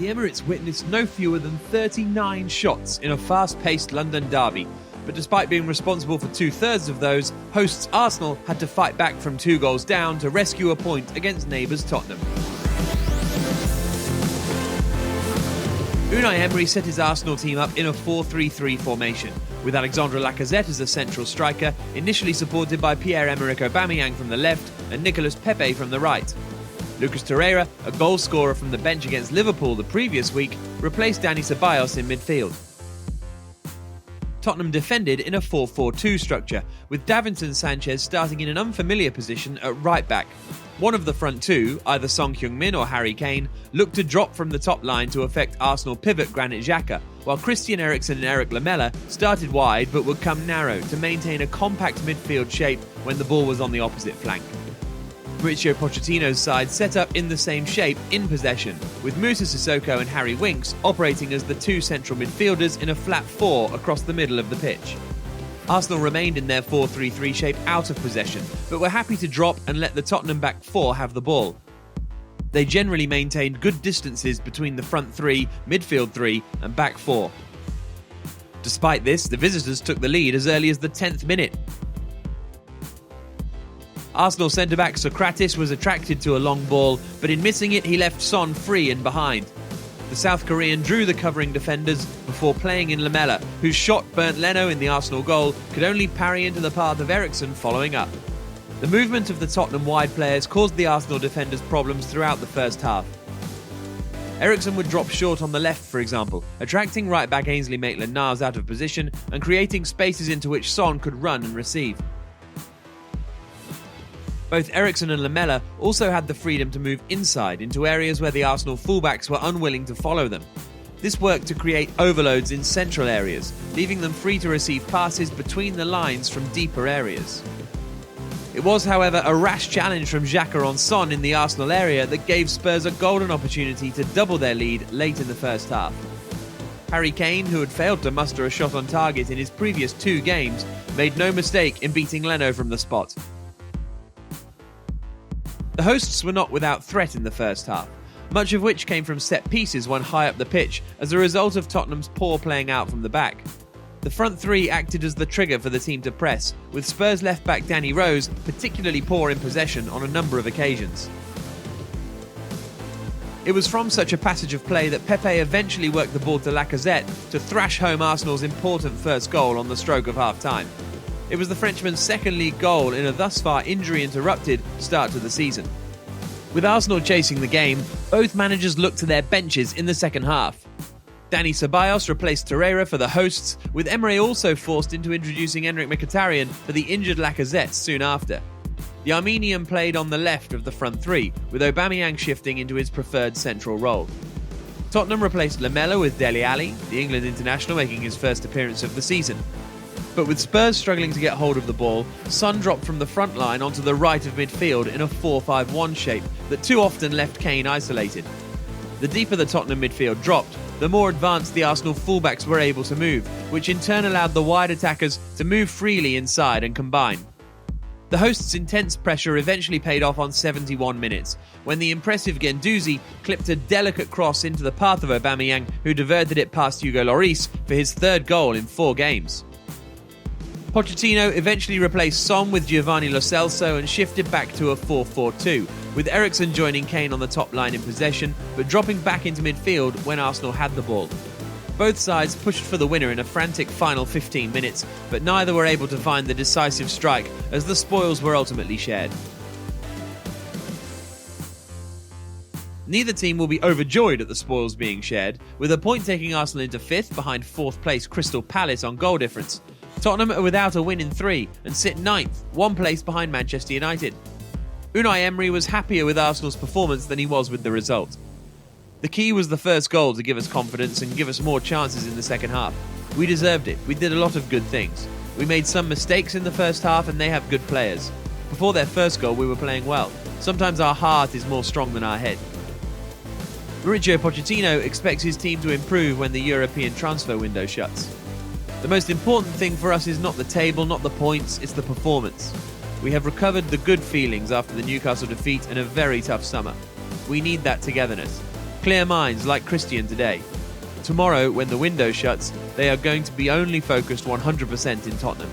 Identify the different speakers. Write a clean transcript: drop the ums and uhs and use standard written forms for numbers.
Speaker 1: the Emirates witnessed no fewer than 39 shots in a fast-paced London derby, but despite being responsible for two-thirds of those, hosts Arsenal had to fight back from 2 goals down to rescue a point against neighbours Tottenham. Unai Emery set his Arsenal team up in a 4-3-3 formation, with Alexandre Lacazette as a central striker, initially supported by Pierre-Emerick Aubameyang from the left and Nicolas Pepe from the right. Lucas Torreira, a goal scorer from the bench against Liverpool the previous week, replaced Dani Ceballos in midfield. Tottenham defended in a 4-4-2 structure, with Davinson Sanchez starting in an unfamiliar position at right-back. One of the front two, either Son Heung-min or Harry Kane, looked to drop from the top line to affect Arsenal pivot Granit Xhaka, while Christian Eriksen and Eric Lamela started wide but would come narrow to maintain a compact midfield shape when the ball was on the opposite flank. Mauricio Pochettino's side set up in the same shape in possession, with Moussa Sissoko and Harry Winks operating as the 2 central midfielders in a flat 4 across the middle of the pitch. Arsenal remained in their 4-3-3 shape out of possession, but were happy to drop and let the Tottenham back 4 have the ball. They generally maintained good distances between the front 3, midfield 3 and back 4. Despite this, the visitors took the lead as early as the 10th minute. Arsenal centre-back Sokratis was attracted to a long ball, but in missing it he left Son free and behind. The South Korean drew the covering defenders before playing in Lamela, whose shot burnt Leno in the Arsenal goal, could only parry into the path of Eriksen following up. The movement of the Tottenham wide players caused the Arsenal defenders problems throughout the first half. Eriksen would drop short on the left, for example, attracting right-back Ainsley Maitland-Niles out of position and creating spaces into which Son could run and receive. Both Eriksen and Lamela also had the freedom to move inside into areas where the Arsenal fullbacks were unwilling to follow them. This worked to create overloads in central areas, leaving them free to receive passes between the lines from deeper areas. It was, however, a rash challenge from Xhaka on Son in the Arsenal area that gave Spurs a golden opportunity to double their lead late in the first half. Harry Kane, who had failed to muster a shot on target in his previous 2 games, made no mistake in beating Leno from the spot. The hosts were not without threat in the first half, much of which came from set pieces won high up the pitch as a result of Tottenham's poor playing out from the back. The front 3 acted as the trigger for the team to press, with Spurs left-back Danny Rose particularly poor in possession on a number of occasions. It was from such a passage of play that Pepe eventually worked the ball to Lacazette to thrash home Arsenal's important first goal on the stroke of half-time. It was the Frenchman's second league goal in a thus far injury-interrupted start to the season. With Arsenal chasing the game, both managers looked to their benches in the second half. Dani Ceballos replaced Torreira for the hosts, with Emery also forced into introducing Henrik Mkhitaryan for the injured Lacazette soon after. The Armenian played on the left of the front 3, with Aubameyang shifting into his preferred central role. Tottenham replaced Lamela with Dele Alli, the England international making his first appearance of the season. But with Spurs struggling to get hold of the ball, Son dropped from the front line onto the right of midfield in a 4-5-1 shape that too often left Kane isolated. The deeper the Tottenham midfield dropped, the more advanced the Arsenal fullbacks were able to move, which in turn allowed the wide attackers to move freely inside and combine. The hosts' intense pressure eventually paid off on 71 minutes, when the impressive Guendouzi clipped a delicate cross into the path of Aubameyang, who diverted it past Hugo Lloris for his 3rd goal in 4 games. Pochettino eventually replaced Son with Giovanni Lo Celso and shifted back to a 4-4-2, with Eriksen joining Kane on the top line in possession, but dropping back into midfield when Arsenal had the ball. Both sides pushed for the winner in a frantic final 15 minutes, but neither were able to find the decisive strike as the spoils were ultimately shared. Neither team will be overjoyed at the spoils being shared, with a point taking Arsenal into 5th behind 4th place Crystal Palace on goal difference. Tottenham are without a win in 3 and sit 9th, 1 place behind Manchester United. Unai Emery was happier with Arsenal's performance than he was with the result. The key was the first goal to give us confidence and give us more chances in the second half. We deserved it. We did a lot of good things. We made some mistakes in the first half and they have good players. Before their first goal we were playing well. Sometimes our heart is more strong than our head. Mauricio Pochettino expects his team to improve when the European transfer window shuts. The most important thing for us is not the table, not the points, it's the performance. We have recovered the good feelings after the Newcastle defeat and a very tough summer. We need that togetherness. Clear minds like Christian today. Tomorrow, when the window shuts, they are going to be only focused 100% in Tottenham.